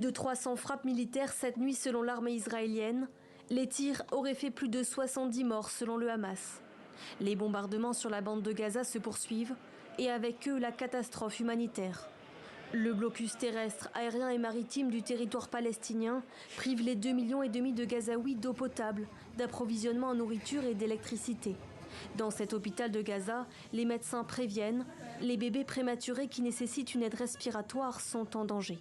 De 300 frappes militaires cette nuit selon l'armée israélienne, les tirs auraient fait plus de 70 morts selon le Hamas. Les bombardements sur la bande de Gaza se poursuivent et avec eux la catastrophe humanitaire. Le blocus terrestre, aérien et maritime du territoire palestinien prive les 2,5 millions de Gazaouis d'eau potable, d'approvisionnement en nourriture et d'électricité. Dans cet hôpital de Gaza, les médecins préviennent, les bébés prématurés qui nécessitent une aide respiratoire sont en danger.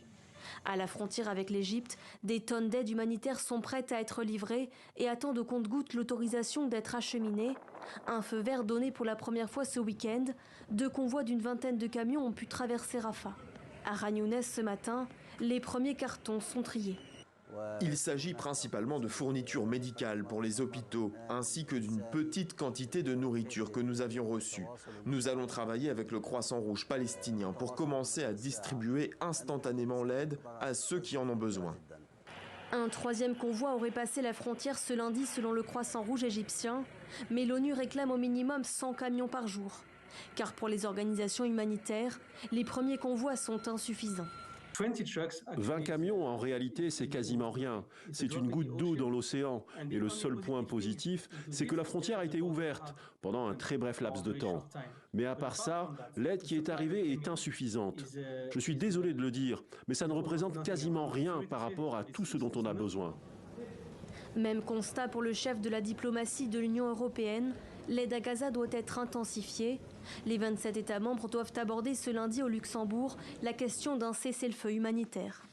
À la frontière avec l'Égypte, des tonnes d'aide humanitaire sont prêtes à être livrées et attendent au compte-gouttes l'autorisation d'être acheminées. Un feu vert donné pour la première fois ce week-end, 2 convois d'une vingtaine de camions ont pu traverser Rafah. À Khan Younes ce matin, les premiers cartons sont triés. Il s'agit principalement de fournitures médicales pour les hôpitaux, ainsi que d'une petite quantité de nourriture que nous avions reçue. Nous allons travailler avec le Croissant Rouge palestinien pour commencer à distribuer instantanément l'aide à ceux qui en ont besoin. Un 3e convoi aurait passé la frontière ce lundi selon le Croissant Rouge égyptien, mais l'ONU réclame au minimum 100 camions par jour. Car pour les organisations humanitaires, les premiers convois sont insuffisants. 20 camions, en réalité, c'est quasiment rien. C'est une goutte d'eau dans l'océan. Et le seul point positif, c'est que la frontière a été ouverte pendant un très bref laps de temps. Mais à part ça, l'aide qui est arrivée est insuffisante. Je suis désolé de le dire, mais ça ne représente quasiment rien par rapport à tout ce dont on a besoin. Même constat pour le chef de la diplomatie de l'Union européenne, l'aide à Gaza doit être intensifiée. Les 27 États membres doivent aborder ce lundi au Luxembourg la question d'un cessez-le-feu humanitaire.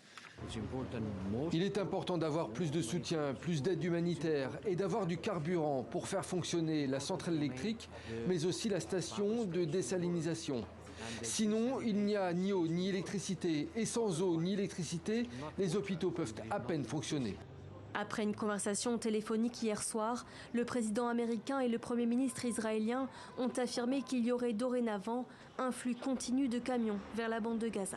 Il est important d'avoir plus de soutien, plus d'aide humanitaire et d'avoir du carburant pour faire fonctionner la centrale électrique, mais aussi la station de désalinisation. Sinon, il n'y a ni eau ni électricité, et sans eau ni électricité, les hôpitaux peuvent à peine fonctionner. Après une conversation téléphonique hier soir, le président américain et le premier ministre israélien ont affirmé qu'il y aurait dorénavant un flux continu de camions vers la bande de Gaza.